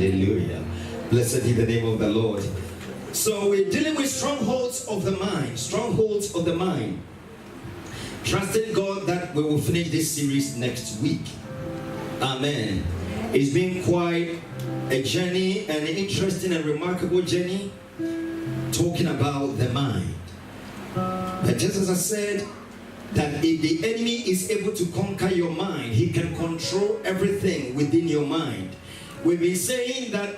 Hallelujah. Blessed be the name of the Lord. So we're dealing with strongholds of the mind. Strongholds of the mind. Trusting God that we will finish this series next week. Amen. It's been quite a journey, an interesting and remarkable journey, talking about the mind. But just as I said, that if the enemy is able to conquer your mind, he can control everything within your mind. We've been saying that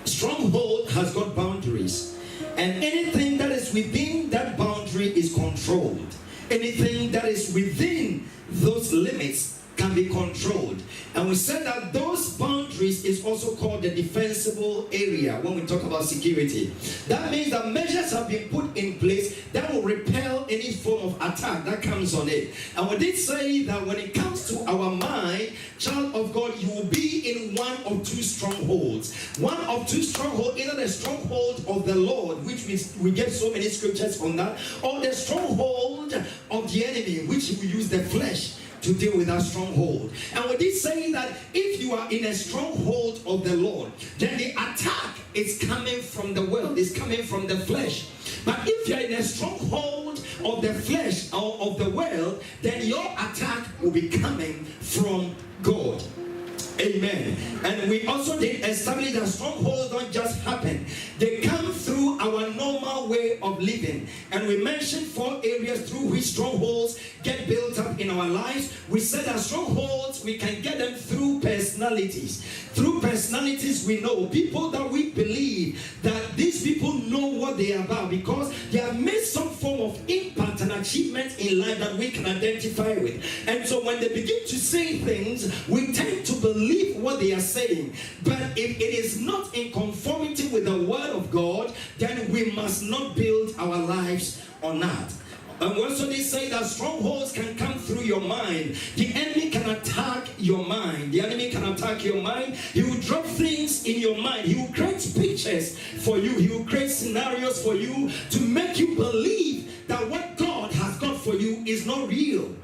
stronghold has got boundaries, and anything that is within that boundary is controlled. Anything that is within those limits can be controlled. And we said that those boundaries is also called the defensible area when we talk about security. That means that measures have been put in place that will repel any form of attack that comes on it. And we did say that when it comes to our mind, child of God, you will be in one of two strongholds. One of two strongholds, either the stronghold of the Lord, which we get so many scriptures on that, or the stronghold of the enemy, which we use the flesh to deal with that stronghold. And we did say that if you are in a stronghold of the Lord, then the attack is coming from the world, it's coming from the flesh. But if you're in a stronghold of the flesh or of the world, then your attack will be coming from God. Amen. And we also did establish that strongholds don't just happen. They come through our normal way of living. And we mentioned 4 areas through which strongholds get built up in our lives. We said that strongholds, we can get them through personalities. Through personalities, we know people that we believe that these people know what they are about because they have made some form of impact and achievement in life that we can identify with. And so when they begin to say things, we tend to believe what they are saying. But if it is not in conformity with the word of God, then we must not build our lives on that. And also they say that strongholds can come through your mind. The enemy can attack your mind. The enemy can attack your mind. He will drop things in your mind. He will create pictures for you. He will create scenarios for you to make you believe that what God has got for you is not real.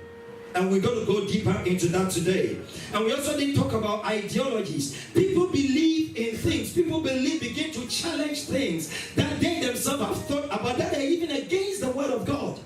And we're going to go deeper into that today. And we also didn't talk about ideologies. People believe in things. People begin to challenge things that they themselves have thought about that are even against the word of God.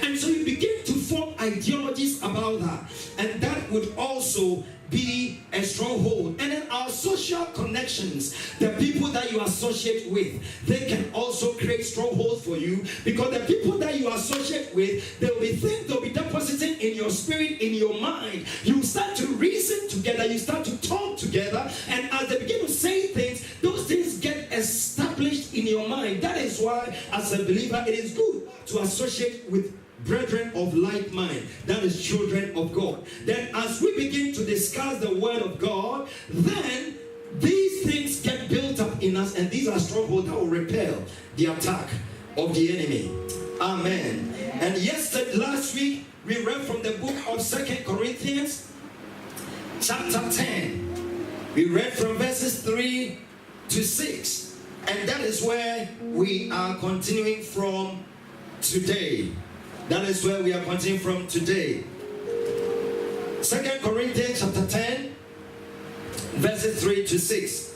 And so you begin to form ideologies about that. And that would also be a stronghold. And then our social connections, the people that you associate with, they can also create strongholds for you, because the people that you associate with, there will be things they'll be depositing in your spirit, in your mind. You start to reason together, you start to talk together, and as they begin to say things, those things get established in your mind. That is why, as a believer, it is good to associate with brethren of like mind, that is children of God. Then as we begin to discuss the word of God, then these things get built up in us, and these are strongholds that will repel the attack of the enemy. Amen. And last week we read from the book of 2 Corinthians chapter 10. We read from verses 3 to 6, and that is where we are continuing from today. That is where we are continuing from today. 2 Corinthians chapter 10, verses 3 to 6.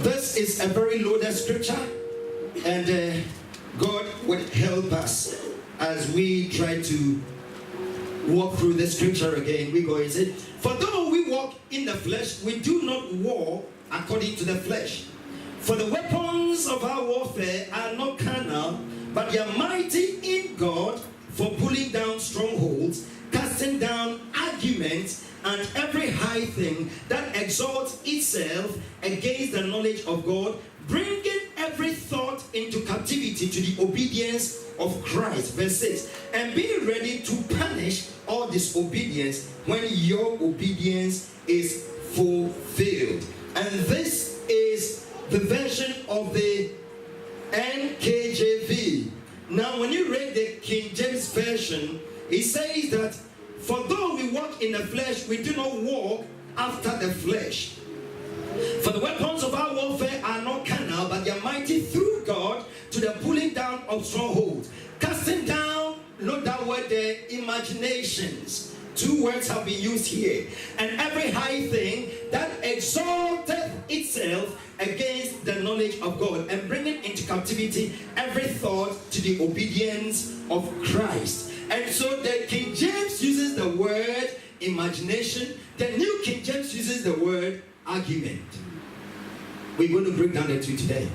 This is a very loaded scripture, and God would help us as we try to walk through the scripture again. We go and say, for though we walk in the flesh, we do not war according to the flesh. For the weapons of our warfare are not carnal, but they are mighty in God for pulling down strongholds, casting down arguments, and every high thing that exalts itself against the knowledge of God, bringing every thought into captivity to the obedience of Christ. Verse 6. And being ready to punish all disobedience when your obedience is fulfilled. And this is the version of the NKJV. Now, when you read the King James Version, it says that, for though we walk in the flesh, we do not walk after the flesh. For the weapons of our warfare are not carnal, but they are mighty through God to the pulling down of strongholds, casting down, note that word there, imaginations. Two words have been used here. And every high thing that exalteth itself against the knowledge of God, and bringing into captivity every thought to the obedience of Christ. And so the King James uses the word imagination. The New King James uses the word argument. We're going to break down the two today.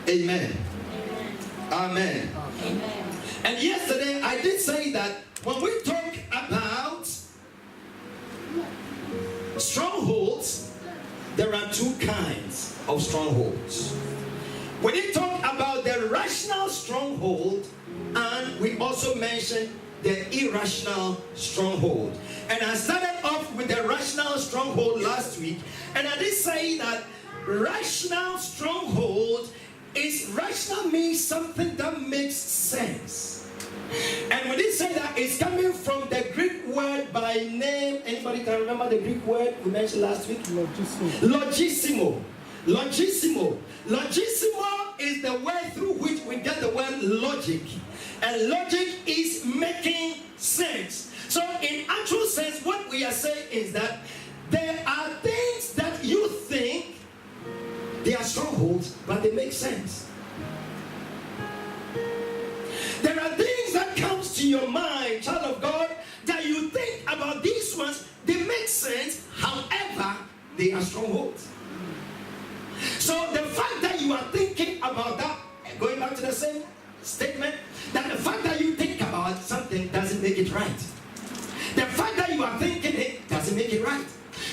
Amen. Amen. Amen. And yesterday I did say that when we talk about strongholds, there are two kinds of strongholds. We did talk about the rational stronghold, and we also mentioned the irrational stronghold. And I started off with the rational stronghold last week, and I did say that rational stronghold is rational means something that makes sense. And we did say that it's coming from the Greek word by name. Anybody can remember the Greek word we mentioned last week? Logissimo. Logissimo. Logissimo is the word through which we get the word logic. And logic is making sense. So in actual sense, what we are saying is that there are things that you think they are strongholds, but they make sense. There are things that comes to your mind, child of God, that you think about these ones, they make sense, however, they are strongholds. So the fact that you are thinking about that, going back to the same statement, that the fact that you think about something doesn't make it right. The fact that you are thinking it doesn't make it right.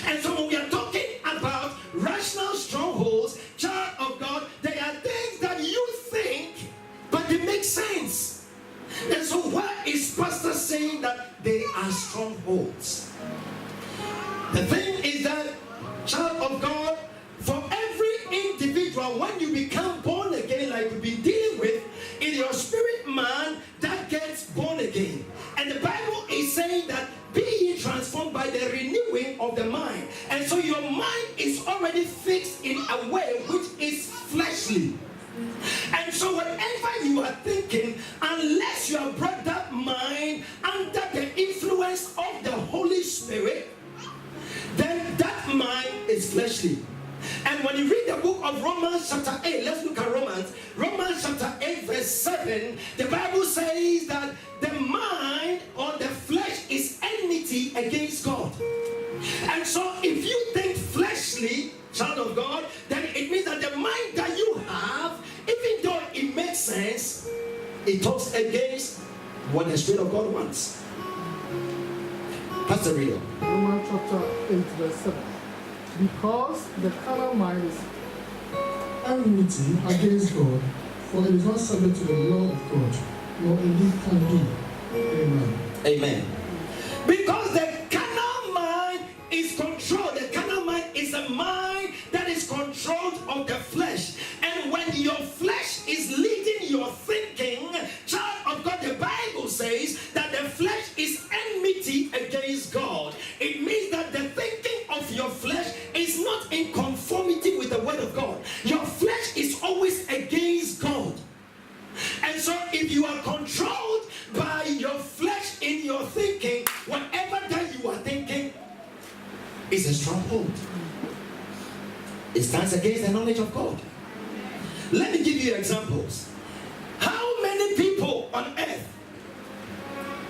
And so when we are talking about rational strongholds, child of God, there are things that you think, but they make sense. And so why is Pastor saying that they are strongholds? The thing is that, child of God, for every individual, when you become born again, like we've been dealing with, in your spirit man, that gets born again. And the Bible is saying that be ye transformed by the renewing of the mind. And so your mind is already fixed in a way which is fleshly. And so whatever you are thinking, unless you have brought that mind under the influence of the Holy Spirit, then that mind is fleshly. And when you read the book of Romans chapter 8, let's look at Romans. Romans chapter 8 verse 7, the Bible says that the mind or the flesh is enmity against God. And so if you think fleshly, child of God, then it means that the mind that you have, even though it makes sense, it talks against what the Spirit of God wants. Pastor Rio. Romans chapter 8 verse 7. Because the carnal mind is enmity against God, for it is not subject to the law of God, nor indeed can be. Amen. Amen. Because the carnal mind is controlled. The carnal mind is a mind that is controlled of the flesh. And when your flesh is leading your thinking, child of God, the Bible says that the flesh is enmity against God. It means that the thinking of your flesh is not in conformity with the word of God. Your flesh is always against God. And so if you are controlled by your flesh in your thinking, whatever that you are thinking is a stronghold. It stands against the knowledge of God. Let me give you examples. How many people on earth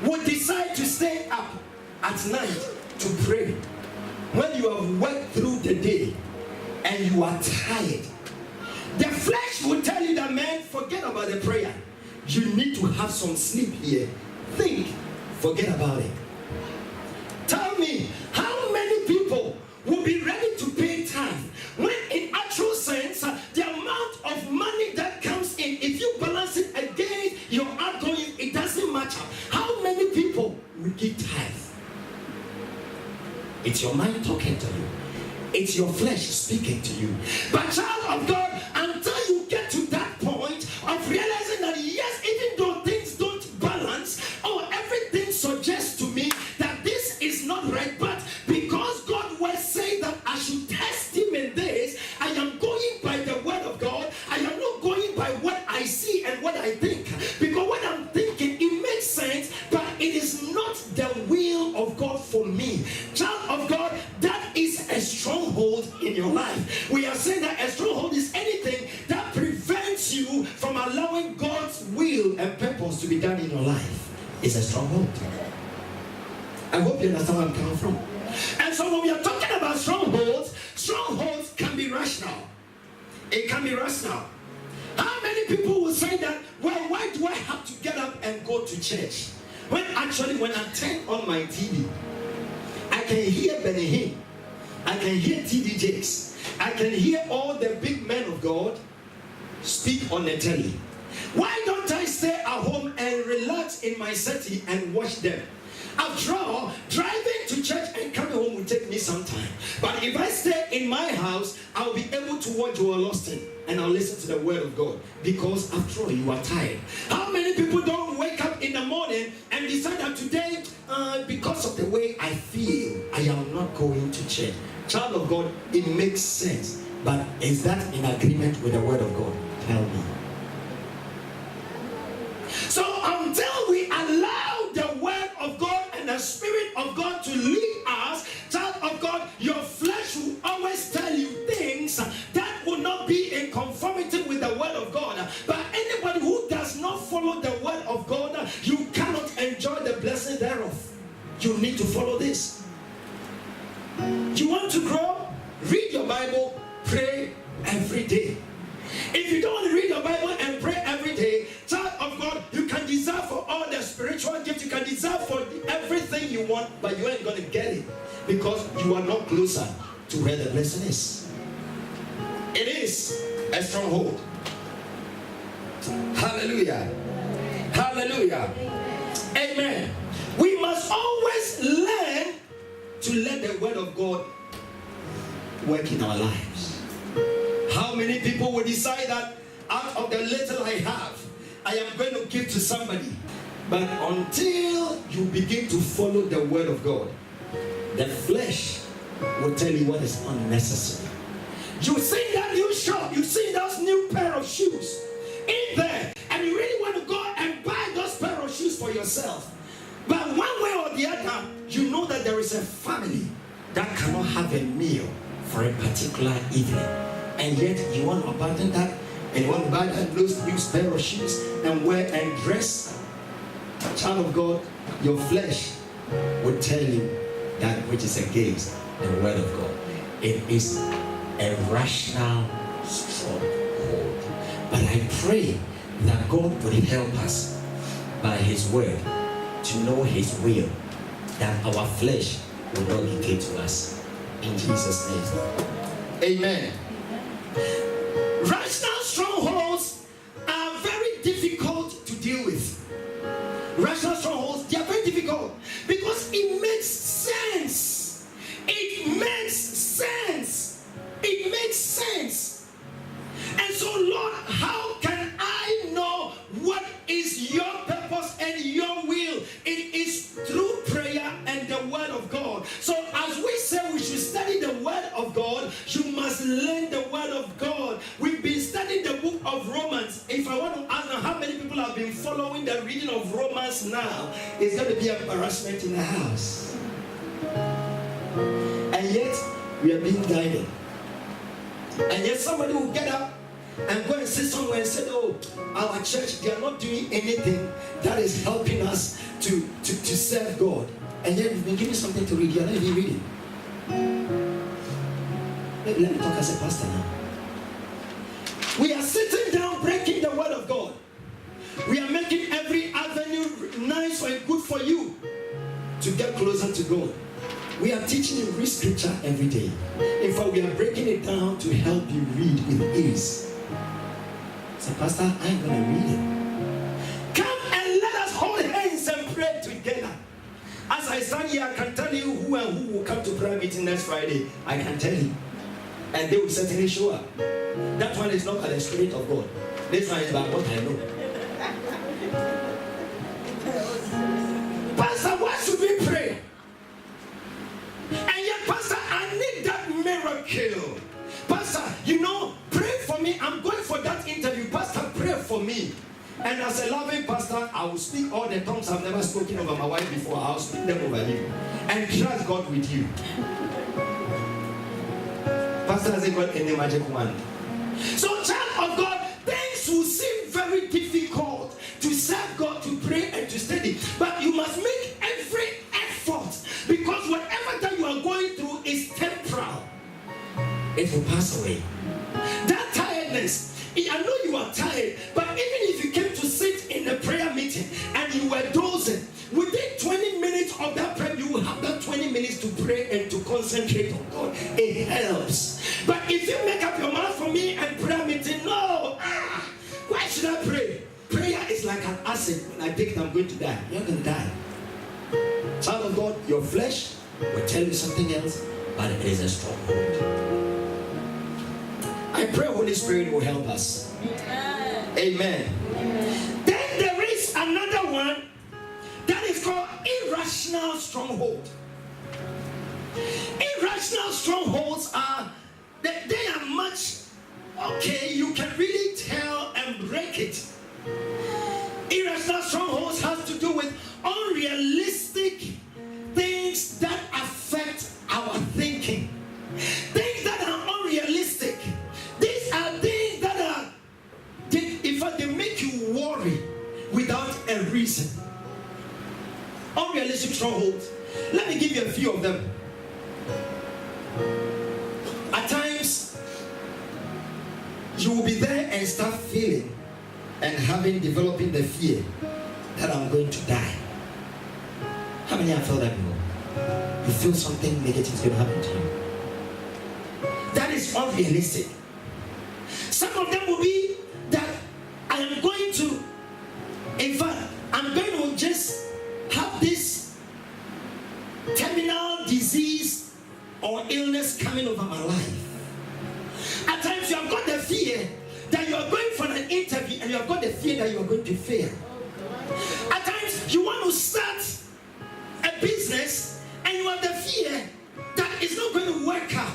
would decide to stay up at night to pray when you have worked through the day and you are tired? The flesh will tell you that, man, forget about the prayer. You need to have some sleep here. Think, forget about it. Tell me, how many people will be ready to pay tithe when in actual sense, the amount of money that comes in, if you balance it against your outgoing, it doesn't matter. How many people will give tithe? It's your mind talking to you. It's your flesh speaking to you. But child of God, until you get to that point of realizing that yes, even though things don't balance, everything suggests to me that this is not right, but because God will say that I should test him in this, I am going by the word of God. I am not going by what I see and what I think. Because what I'm thinking, it makes sense, but it is not the is a stronghold. I hope you understand where I'm coming from. And so when we are talking about strongholds, strongholds can be rational. It can be rational. How many people will say that, well, why do I have to get up and go to church? When actually, when I turn on my TV, I can hear Benny Hinn, I can hear TD Jakes, I can hear all the big men of God speak on the telly. Why don't I stay at home and relax in my city and watch them? After all, driving to church and coming home will take me some time. But if I stay in my house, I'll be able to watch Joel Austin and I'll listen to the word of God. Because after all, you are tired. How many people don't wake up in the morning and decide that today, because of the way I feel, I am not going to church? Child of God, it makes sense. But is that in agreement with the word of God? Tell me. So until we allow the word of God and the Spirit of God to lead us, child of God, your flesh will always tell you things that will not be in conformity with the word of God. But anybody who does not follow the word of God, you cannot enjoy the blessing thereof. You need to follow this. You want to grow? Read your Bible, pray every day. If you don't want to read your Bible and pray every day, child of God, you can desire for all the spiritual gifts, you can desire for everything you want, but you ain't going to get it because you are not closer to where the blessing is. It is a stronghold. Hallelujah. Hallelujah. Amen. We must always learn to let the word of God work in our lives. How many people will decide that out of the little I have, I am going to give to somebody? But until you begin to follow the word of God, the flesh will tell you what is unnecessary. You see that new shop, you see those new pair of shoes in there, and you really want to go and buy those pair of shoes for yourself. But one way or the other, you know that there is a family that cannot have a meal for a particular evening. And yet you want to abandon that and you want to buy those new pair of shoes and wear and dress. Child of God, your flesh will tell you that which is against the word of God. It is a rational stronghold. But I pray that God would help us by his word to know his will, that our flesh will not dictate to us. In Jesus' name. Amen. Rational strongholds are very difficult to deal with. Rational strongholds, they are very difficult because it makes sense. It makes sense. It makes sense. And so, Lord, how can I know what is your purpose and your will? It is through prayer and the word of God. So as we say we should study the word of God, you must learn the word of God. We've been studying the book of Romans. If I want to ask how many people have been following the reading of Romans now, it's going to be embarrassment in the house. And yet, we are being guided. And yet somebody will get up and go and sit somewhere and say, oh, our church, they are not doing anything that is helping us to serve God. And yet we've been given something to read. You are not even reading. Let me talk as a pastor now. We are sitting down breaking the word of God. We are making every avenue nice and good for you to get closer to God. We are teaching you read scripture every day. In fact, we are breaking it down to help you read with ease. So, Pastor, I ain't going to read it. Come and let us hold hands and pray together. As I stand here, I can tell you who and who will come to prayer meeting next Friday. I can tell you. And they will certainly show up. That one is not by the Spirit of God. This one is by what I know. Pastor, why should we pray? And yet, Pastor, I need that miracle. Pastor, pray for me. I'm going for that interview. Pastor, pray for me. And as a loving pastor, I will speak all the tongues I've never spoken over my wife before. I'll speak them over you. And trust God with you. Pastor hasn't got any magic wand. So, child of God, things will seem very difficult to serve God, to pray, and to stay immediately. But you must make every effort, because whatever that you are going through is temporal. It will pass away. That tiredness, I know you are tired, but even if you came to sit in a prayer meeting and you were dozing, within 20 minutes of that prayer, you will have that 20 minutes to pray and to concentrate on God. It helps. But if you make up your mind for me and prayer meeting, no, why should I pray? Prayer is like an acid. When I take it, I'm going to die. You're going to die. Child of God, your flesh will tell you something else, but it is a stronghold. I pray Holy Spirit will help us. Amen. Amen. Amen. Then there is another one that is called irrational stronghold. Irrational strongholds are, they are much, okay, you can really tell and break it. Irrational strongholds has to do with unrealistic things that affect our thinking. Things that are unrealistic. These are things that are, in fact, they make you worry without a reason. Unrealistic strongholds. Let me give you a few of them. At times, you will be there and start feeling and developing the fear that I'm going to die. How many have felt that before? You feel something negative is going to happen to you. That is unrealistic. Some of them will be that I am going to, in fact, I'm going to just have this terminal disease or illness coming over my life. At times you have got the fear that you are going for an interview and you have got the fear that you are going to fail. At times you want to start a business and you have the fear that it's not going to work out.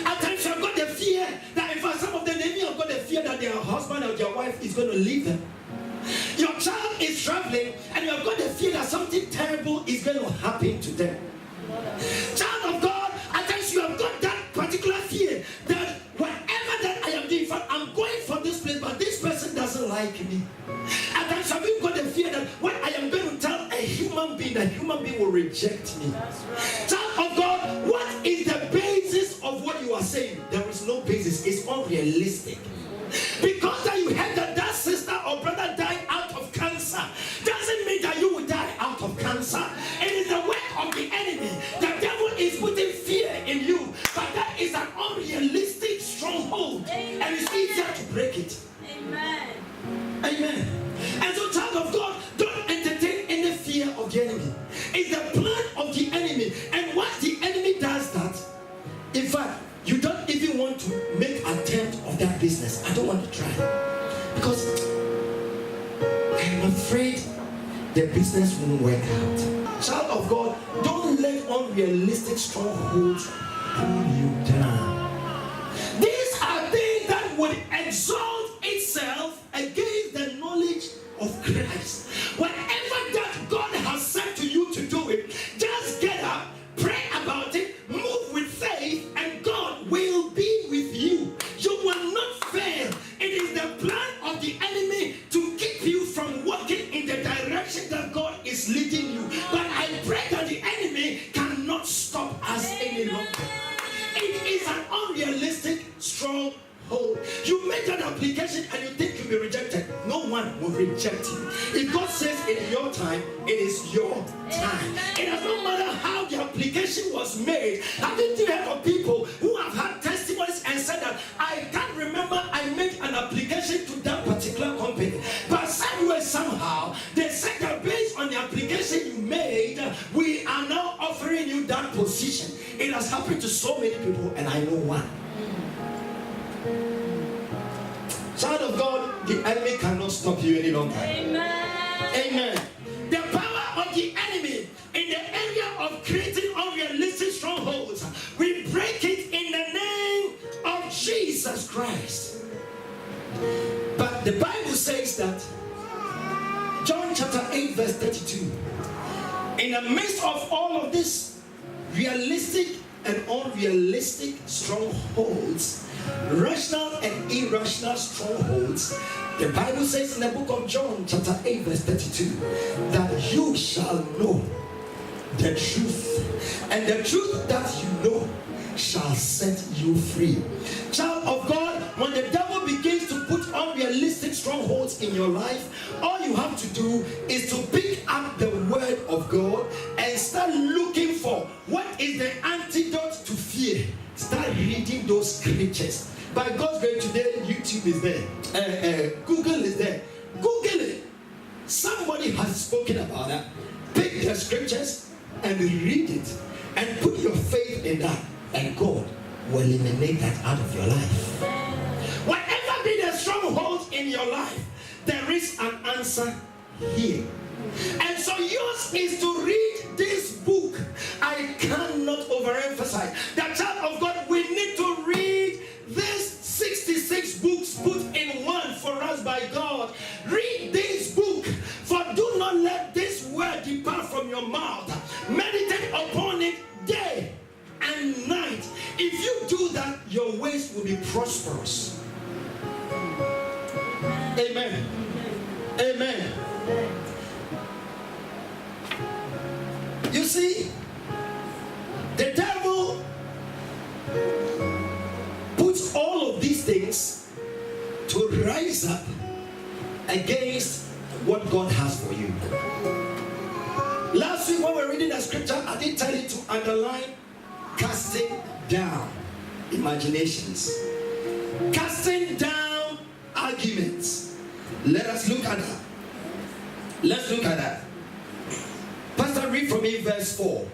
At times you have got the fear that, in fact, some of them even have got the fear that their husband or their wife is going to leave them. Your child is traveling and you have got the fear that something terrible is going to happen to them. Child of God, at times you have got that particular fear that whatever that I am doing, in fact, I'm going for this place, but this person doesn't like me. At times have you got the fear that what I am going to tell a human being will reject me. That's right. Child of God, what is the basis of what you are saying? There is no basis. It's unrealistic. Because that you heard that sister or brother died out of cancer doesn't mean that you will die out of cancer. It is the work of the enemy. The devil is putting fear in you, but that is an unrealistic stronghold. Amen. And it's easier to break it. Amen. Amen. And so, child of God, don't entertain any fear of the enemy. It's the plan of the enemy. And once the enemy does that, in fact, you don't even want to make an attempt of that business. I don't want to try. Because I am afraid the business won't work out. Child of God, don't let unrealistic strongholds pull you down. These are things that would exalt itself against the knowledge of Christ. Whatever that God has said to you to do it, just get up, pray about it, move with faith, and God will be with you. You will not fail. It is the plan of the enemy to keep you from walking in the direction that God is leading you. But I pray that the enemy cannot stop us any longer. It is an unrealistic stronghold. You make an application and you think you'll be rejected. No one will reject you. If God says it is your time, it is your time. It does not matter how the application was made. Haven't you heard of people who have had testimonies and said that I can't remember I made an application to that particular company, but somewhere somehow they said that based on the application you made, we are now offering you that position. It has happened to so many people, and I know one. Child of God, the enemy cannot stop you any longer. Amen. Amen. The power of the enemy in the area of creating unrealistic strongholds, we break it in the name of Jesus Christ. But the Bible says that, John chapter 8 verse 32, in the midst of all of this realistic and unrealistic strongholds, rational and irrational strongholds, the Bible says in the book of John, chapter 8, verse 32, that you shall know the truth, and the truth that you know shall set you free. Child of God, when the devil begins to put unrealistic strongholds in your life, all you have to do is to pick up the word of God and start looking for what is the antidote to fear. Start reading those scriptures. By God's grace, today YouTube is there, Google is there. Google it. Somebody has spoken about that. Pick the scriptures and read it and put your faith in that, and God will eliminate that out of your life. Whatever be the stronghold in your life, there is an answer here. And so yours is to read this book. I cannot overemphasize that, child of God, we need to read this 66 books put in one for us by God. Read this book, for do not let this word depart from your mouth. Meditate upon it day and night. If you do that, your ways will be prosperous. Amen. Amen. You see, the devil puts all of these things to rise up against what God has for you. Last week when we were reading the scripture, I did tell you to underline casting down imaginations, casting down arguments. Let us look at that. Let's look at that. Pastor, read for me verse 4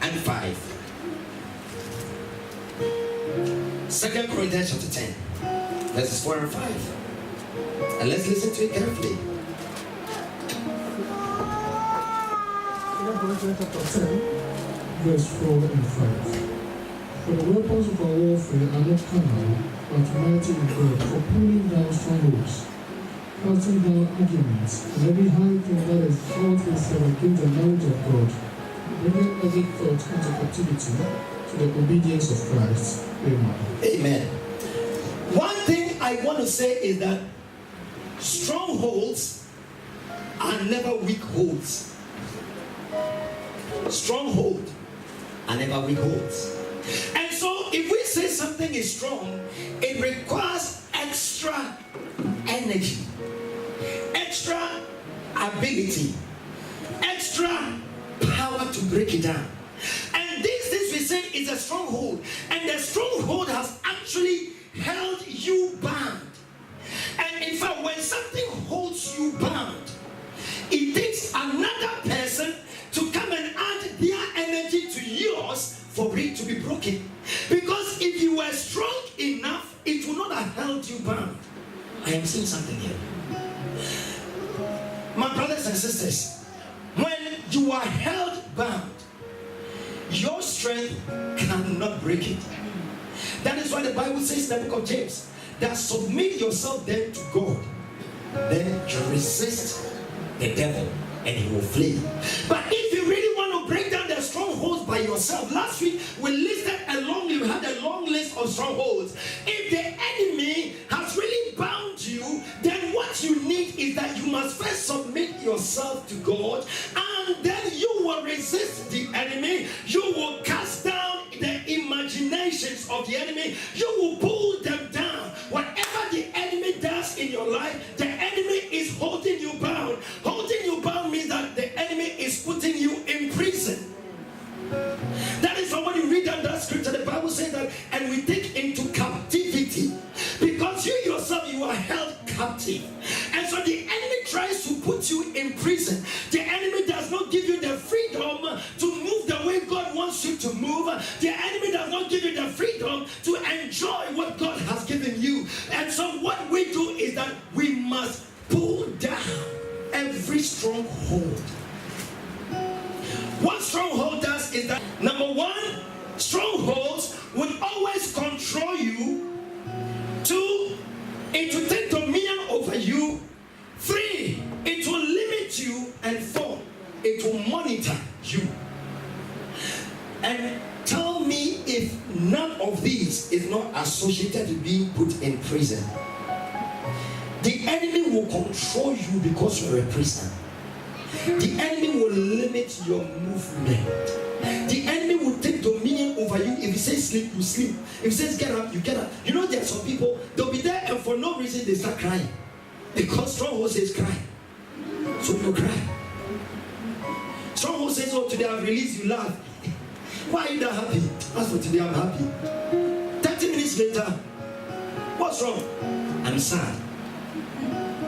and 5. 2 Corinthians chapter 10, verses 4 and 5. And let's listen to it carefully. 2 Corinthians chapter 10, verse 4 and 5. For the weapons of our warfare are not carnal, but mighty in God, for pulling down strongholds, casting down arguments, and every high thing that is exalted itself against the knowledge of God, bringing every thought into captivity to the obedience of Christ. Amen. Amen. One thing I want to say is that strongholds are never weak holds. Stronghold are never weak holds. And so if we say something is strong, it requires extra energy, extra ability, extra power to break it down. And these things we said is a stronghold, and the stronghold has actually held you bound. And in fact, when something holds you bound, it takes another person to come and add their energy to yours for it to be broken. Because if you were strong enough, it would not have held you bound. I am seeing something here. My brothers and sisters, when you are held bound, your strength cannot break it. That is why the Bible says in the book of James that submit yourself then to God, then you resist the devil and he will flee. But if you really want to break down the strongholds by yourself, last week we had a long list of strongholds. If the enemy has really bound you, then what you need is that you must first submit yourself to God, and then you will resist the enemy. You will cast down the imaginations of the enemy. You will pull them down. Whatever the enemy does in your life, the enemy is holding you bound. Holding you bound means that the enemy is putting you in prison. That is why when you read that scripture, the Bible says that, and we take into captivity, because you yourself, you are held captive. And so the enemy tries to put you in prison. The enemy does not give you the freedom to move the way God wants you to move. The enemy does not give you the freedom to enjoy what God has given you. And so what we do is that we must pull down every stronghold. What stronghold does is that, number one, strongholds will always control you. Two, it will take dominion over you. Three, it will limit you. And four, it will monitor you. And tell me if none of these is not associated with being put in prison, the enemy will control you because you're a prisoner. The enemy will limit your movement. The enemy will take dominion over you. If he says sleep, you sleep. If he says get up, you get up. You know, there are some people, they'll be there and for no reason they start crying. Because stronghold says cry. So you cry. Stronghold says, oh, today I've released, you laugh. Why are you not happy? As for today, I'm happy. 30 minutes later, what's wrong? I'm sad.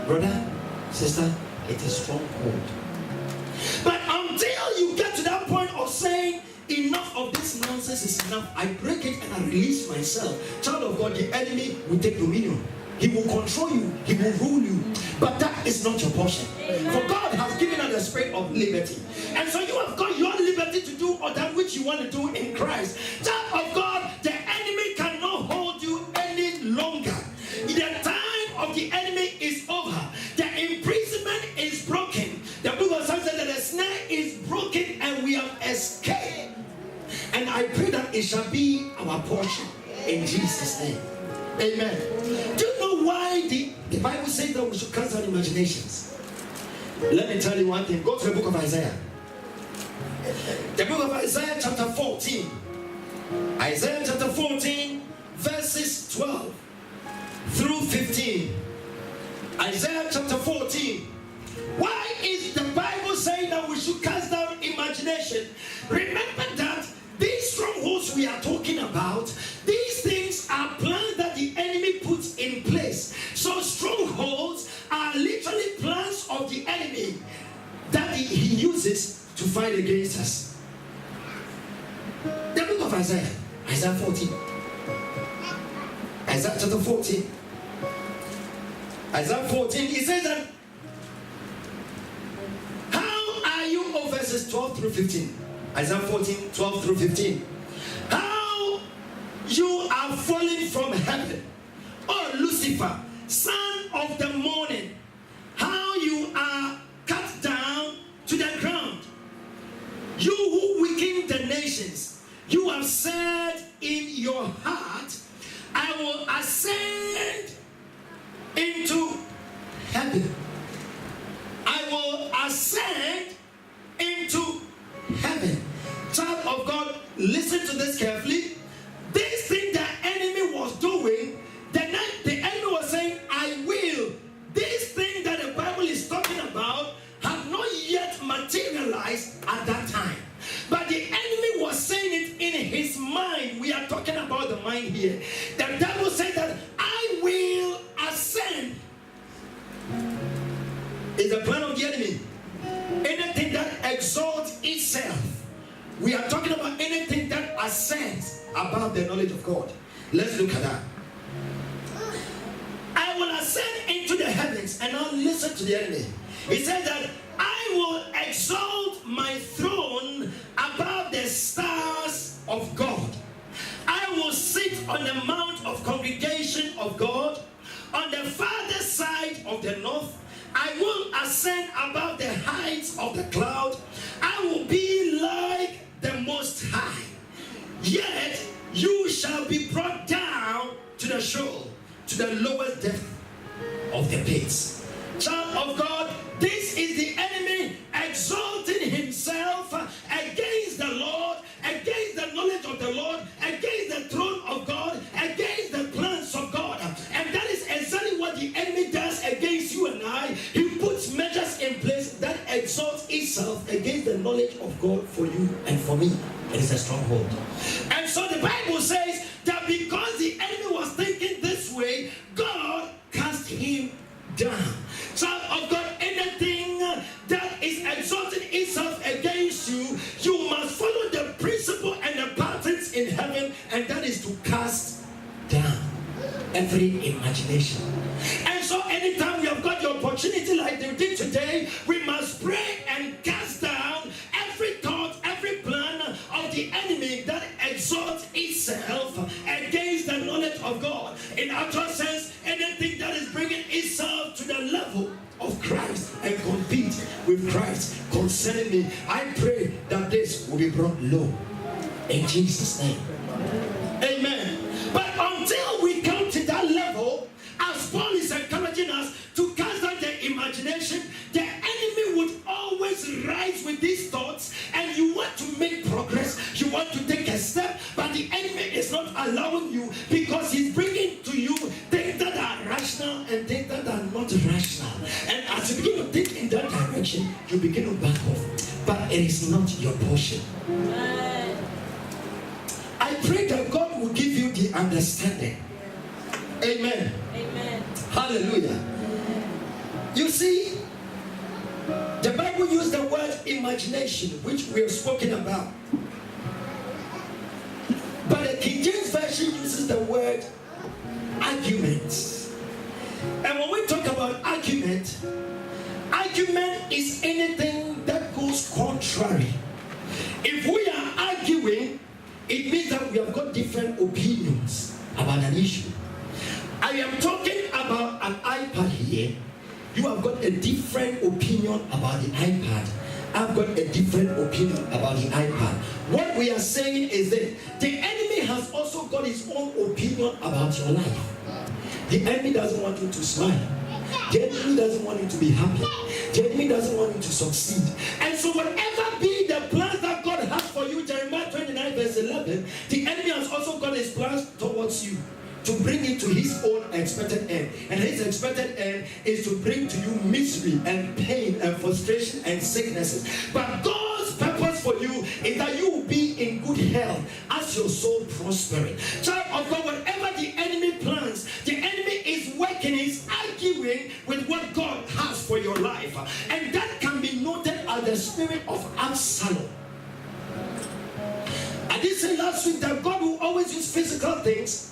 Brother, sister, it is stronghold. But until you get to that point of saying, enough of this nonsense is enough, I break it and I release myself. Child of God, the enemy will take dominion. He will control you. He will rule you. But that is not your portion. For God has given us the spirit of liberty. And so you have got your liberty to do or that which you want to do in Christ. Child of God, the enemy cannot hold you any longer. The time of the enemy is over. The imprisonment is broken. The book of Psalms says that the snare is broken and we have escaped. And I pray that it shall be our portion in Jesus' name. Amen. Do you know why the Bible says that we should cast out imaginations? Let me tell you one thing. Go to the book of Isaiah. The book of Isaiah chapter 14. Isaiah chapter 14 verses 12 through 15. Isaiah chapter 14. Why is the Bible saying that we should cast down imagination? Remember that these strongholds we are talking about, these things are plans that the enemy puts in place. So strongholds are literally plans of the enemy that he uses to fight against us. The book of Isaiah, Isaiah 14. Isaiah chapter 14. Isaiah 14, he says that, how are you, oh, verses 12 through 15. Isaiah 14, 12 through 15. How you are falling from heaven, O Lucifer, son of the morning. How you are cut down to the ground. You who weaken the nations. You have said in your heart, I will ascend into heaven. I will ascend into heaven. Child of God, listen to this carefully. This thing the enemy was doing, the enemy was saying, I will. This thing that the Bible is talking about had not yet materialized at that time. But the enemy was saying it in his mind. We are talking about the mind here. The devil said that I will ascend. Is the plan of the enemy. Anything that exalts itself. We are talking about anything that ascends above the knowledge of God. Let's look at that. I will ascend into the heavens, and now listen to the enemy. He said that I will exalt my throne above the stars of God. I will sit on the mount of congregation of God on the farther side of the north. I will ascend above the heights of the cloud. I will be like the Most High. Yet you shall be brought down to the Sheol, to the lowest depth of the pits. Child of God, this is the enemy exalting himself against the Lord, against the knowledge of the Lord, against the throne of God, against the plans of God. And that is exactly what the enemy does against you and I. He puts measures in place that exalts itself against the knowledge of God for you and for me. It is a stronghold. And so the Bible says that because the enemy was thinking this way, God cast him down. Child of God, anything that is exalting itself against you, you must follow the principle and the patterns in heaven, and that is to cast down every imagination. And so anytime we have got the opportunity like they did today, we must pray and cast down every thought, every plan of the enemy that exalts itself against the knowledge of God. In actual sense, anything that is bringing itself to the level of Christ and compete with Christ concerning me, I pray that this will be brought low in Jesus' name. But until we come to that level, as Paul is encouraging us to cast out the imagination, the enemy would always rise with these thoughts, and you want to make progress, you want to take a step, but the enemy is not allowing you because he's bringing to you things that are rational and things that are not rational. And as you begin to think in that direction, you begin to back off. But it is not your portion. I pray that God will give you the understanding. Amen. Amen. Hallelujah. You see, the Bible used the word imagination, which we have spoken about. But the King James Version uses the word argument. And when we talk about argument, argument is anything that goes contrary. If we are arguing, it means that we have got different opinions about an issue. I am talking about an iPad here. You have got a different opinion about the iPad. I've got a different opinion about the iPad. What we are saying is that the enemy has also got his own opinion about your life. The enemy doesn't want you to smile. The enemy doesn't want you to be happy. The enemy doesn't want you to succeed. And so whatever be the plans that God has for you, Jeremiah 29 verse 11, the enemy has also got his plans towards you, to bring it to his own expected end. And his expected end is to bring to you misery and pain and frustration and sicknesses. But God's purpose for you is that you will be in good health as your soul prospering. Child of God, whatever the enemy plans, the enemy is working, is arguing with what God has for your life. And that can be noted as the spirit of Absalom. I did say last week that God will always use physical things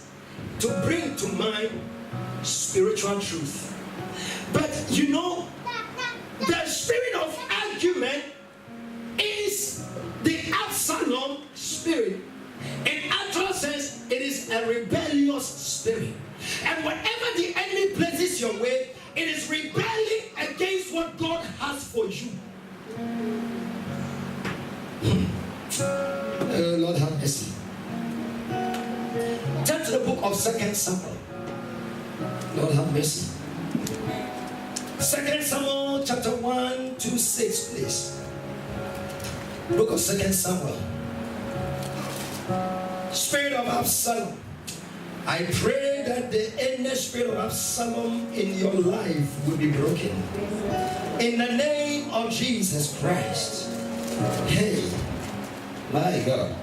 to bring to mind spiritual truth. But you know, the spirit of argument is the Absalom spirit. In actual sense, it is a rebellious spirit. And whatever the enemy places your way, it is rebelling against what God has for you. Lord have mercy. Turn to the book of 2 Samuel. Lord have mercy. 2 Samuel chapter 1 to 6, please. Book of 2 Samuel. Spirit of Absalom. I pray that the inner spirit of Absalom in your life will be broken. In the name of Jesus Christ. Hey, my God.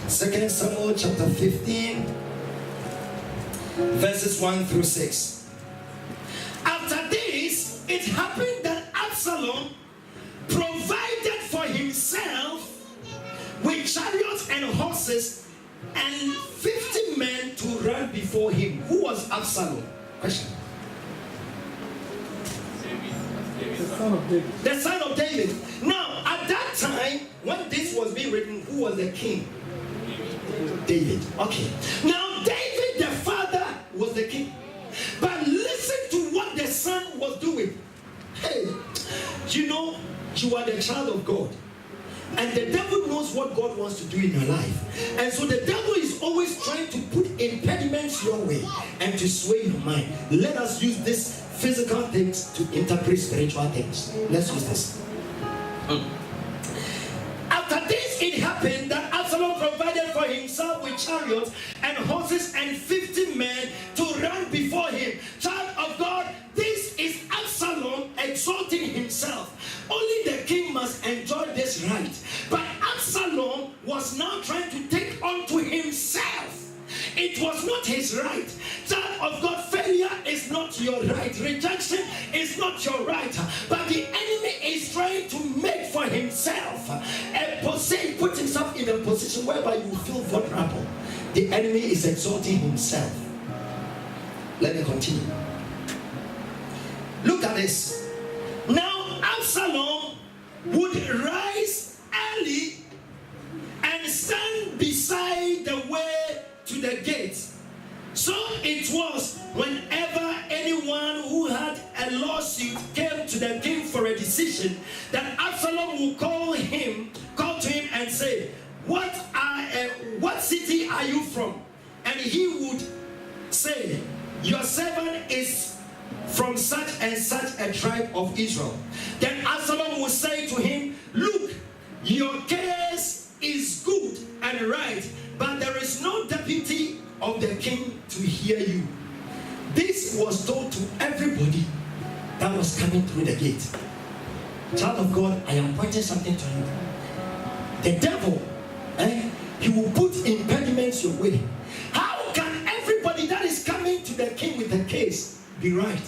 2 Samuel chapter 15, verses 1 through 6. After this, it happened that Absalom provided for himself with chariots and horses and 50 men to run before him. Who was Absalom? Question. The son of David. The son of David. Now, at that time, when this was being written, who was the king? David. Okay. Now, David, the father, was the king. But listen to what the son was doing. Hey, you know, you are the child of God. And the devil knows what God wants to do in your life. And so the devil is always trying to put impediments your way and to sway your mind. Let us use these physical things to interpret spiritual things. Let's use this. After this, it happened that Absalom provided for himself with chariots and horses and 50 men to run before him. Child of God, this is Absalom exalting himself. Only the king must enjoy this right. But Absalom was now trying to take unto himself. It was not his right. Child of God, failure is not your right. Rejection is not your right. But the enemy is trying to make for himself put himself in a position whereby you feel vulnerable. The enemy is exalting himself. Let me continue. Look at this. Now Absalom would rise early and stand beside the way to the gate. So it was whenever anyone who had a lawsuit came to the king for a decision, that Absalom would call to him and say, what city are you from? and he would say, your servant is from such and such a tribe of Israel. Then Absalom would say to him, look, your case is good and right, but there is no deputy of the king to hear you. This was told to everybody that was coming through the gate. Child of God, I am pointing something to you. The devil, he will put impediments your way. How can everybody that is coming to the king with a case be right?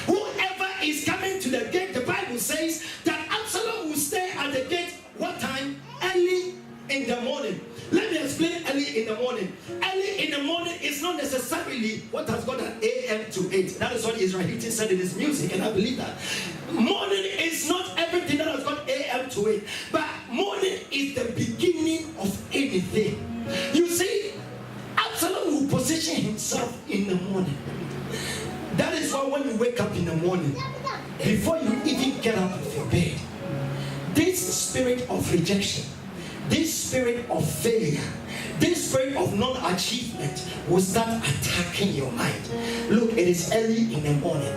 Whoever is coming to the gate, the Bible says that Absalom will stay at the gate. What time? Early in the morning. Let me explain early in the morning. Early in the morning is not necessarily what has got an AM to 8. That is what Israel said in his music, and I believe that. Morning is not everything that has got AM to 8. But morning is the beginning of anything. You see, Absalom will position himself in the morning. That is why when you wake up in the morning, before you even get out of your bed, this spirit of rejection, this spirit of failure, this spirit of non-achievement will start attacking your mind. Look, it is early in the morning.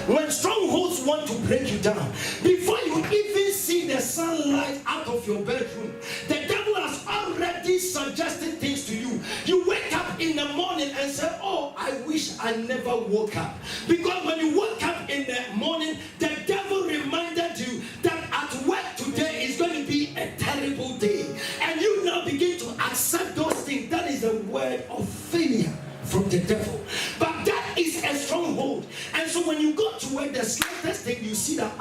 When strongholds want to break you down, before you even see the sunlight out of your bedroom, the devil has already suggested things to you. You wake up in the morning and say, oh, I wish I never woke up. Because when you woke up in the morning, the devil reminded you that at work today is going to be a terrible day. And you now begin to accept those things. That is the word of failure from the devil. But that is a stronghold. And so when you go to work, the slightest thing you see that,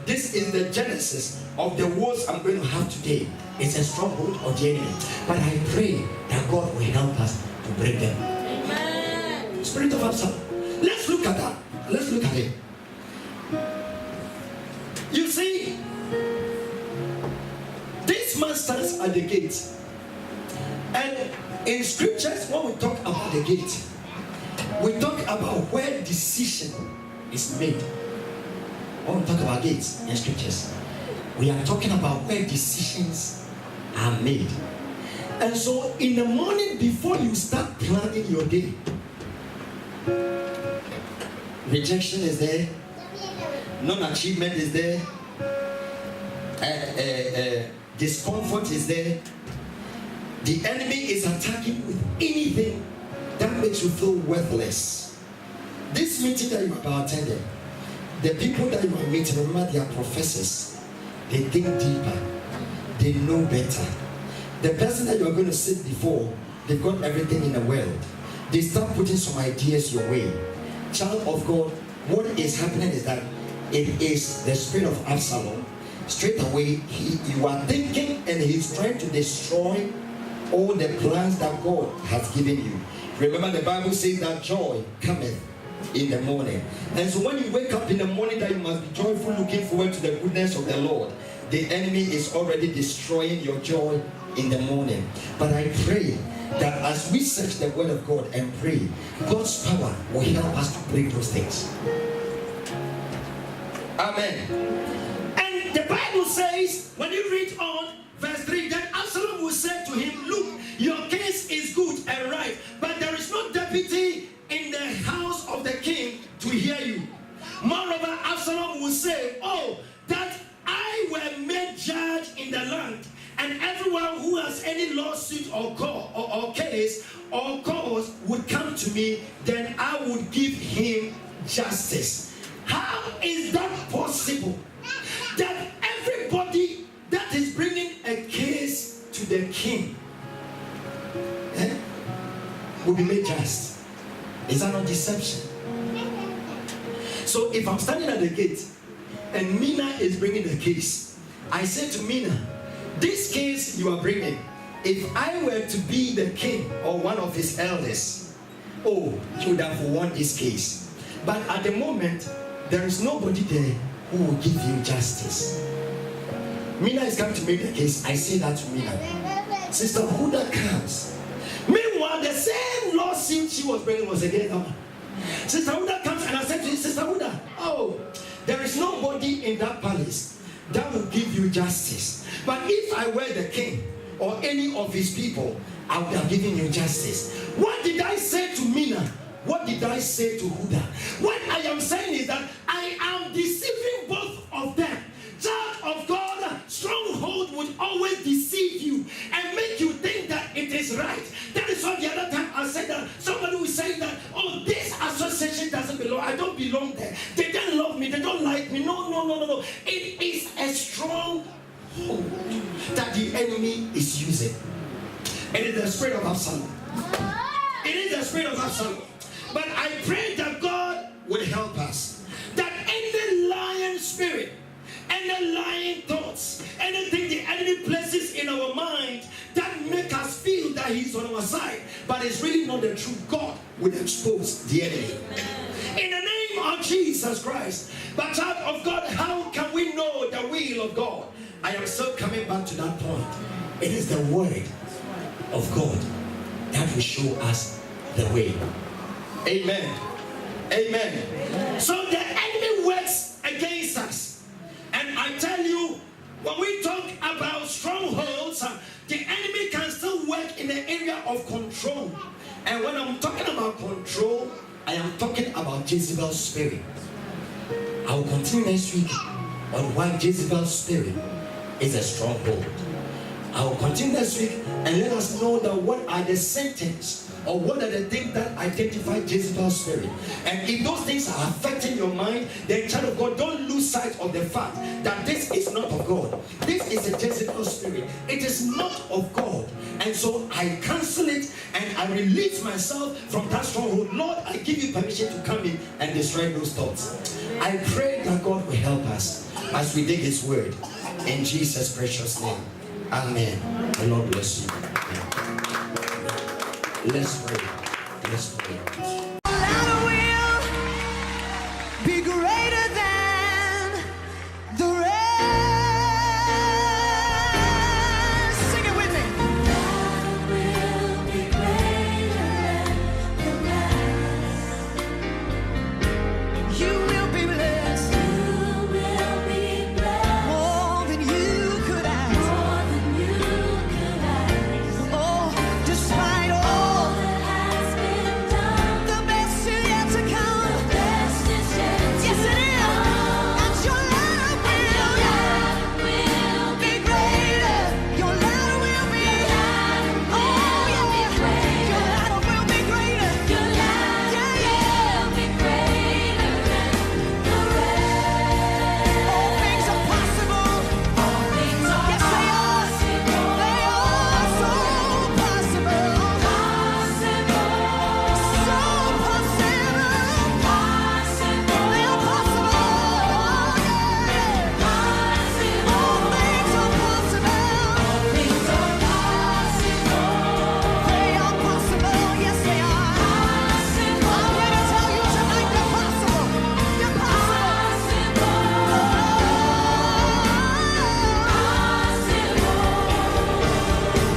this is the genesis of the words I'm going to have today. It's a stronghold of the enemy. But I pray that God will help us to break them. Amen. Spirit of Absalom. Let's look at that. Let's look at it. You see, this man stands at the gate. And in scriptures, when we talk about the gate, we talk about where decision is made. When we talk about gates in scriptures, we are talking about where decisions are made. And so in the morning, before you start planning your day, rejection is there, non-achievement is there, discomfort is there. The enemy is attacking with anything that makes you feel worthless. This meeting that you are attending, the people that you are meeting, remember they are professors. They think deeper. They know better. The person that you are going to sit before, they've got everything in the world. They start putting some ideas your way. Child of God, what is happening is that it is the spirit of Absalom. Straight away, you are thinking and he's trying to destroy all the plans that God has given you. Remember, the Bible says that joy cometh in the morning. And so when you wake up in the morning, that you must be joyful, looking forward to the goodness of the Lord. The enemy is already destroying your joy in the morning. But I pray that as we search the word of God and pray, God's power will help us to break those things. Amen. And the Bible says, when you read on verse 3, that Absalom will say to him, look, your case is good and right, but there is no deputy in the house of the king to hear you. Moreover, Absalom will say, oh, that I were made judge in the land, and everyone who has any lawsuit or case or cause would come to me, then I would give him justice. How is that possible? That everybody that is bringing a case to the king will be made just. Is that not deception? So if I'm standing at the gate and Mina is bringing the case, I say to Mina, this case you are bringing, if I were to be the king or one of his elders, oh, you would have won this case. But at the moment, there is nobody there who will give you justice. Mina is coming to make the case. I say that to Mina. Sister Huda comes. Meanwhile, the same lawsuit she was bringing was against her. Sister Huda comes and I said to her, Sister Huda, oh, there is nobody in that palace that will give you justice. But if I were the king or any of his people, I would have given you justice. What did I say to Mina? What did I say to Huda? What I am saying is that I am deceiving both of them. Child of God, stronghold would always deceive you and make you think that it is right. That is why the other time I said that somebody was saying that, oh, this association doesn't belong. I don't belong there. They don't love me. They don't like me. No. It is a stronghold that the enemy is using. It is the spirit of Absalom. It is the spirit of Absalom. But I pray that God would help us. That any lying spirit, any lying thoughts, anything the enemy places in our mind that make us feel that he's on our side, but it's really not the truth, God would expose the enemy. In the name of Jesus Christ. But child of God, how can we know the will of God? I am still coming back to that point. It is the word of God that will show us the way. Amen. Amen. So the enemy works against us. And I tell you, when we talk about strongholds, the enemy can still work in the area of control. And when I'm talking about control, I am talking about Jezebel's spirit. I will continue next week on why Jezebel's spirit is a stronghold. I will continue next week and let us know that what are the symptoms or what are the things that identify Jezebel's spirit. And if those things are affecting your mind, then child of God, don't lose sight of the fact that this is not of God. This is a Jezebel spirit. It is not of God. And so I cancel it and I release myself from that stronghold. Lord, I give you permission to come in and destroy those thoughts. I pray that God will help us as we dig his word. In Jesus' precious name. Amen. The Lord bless you. Let's pray. Let's pray.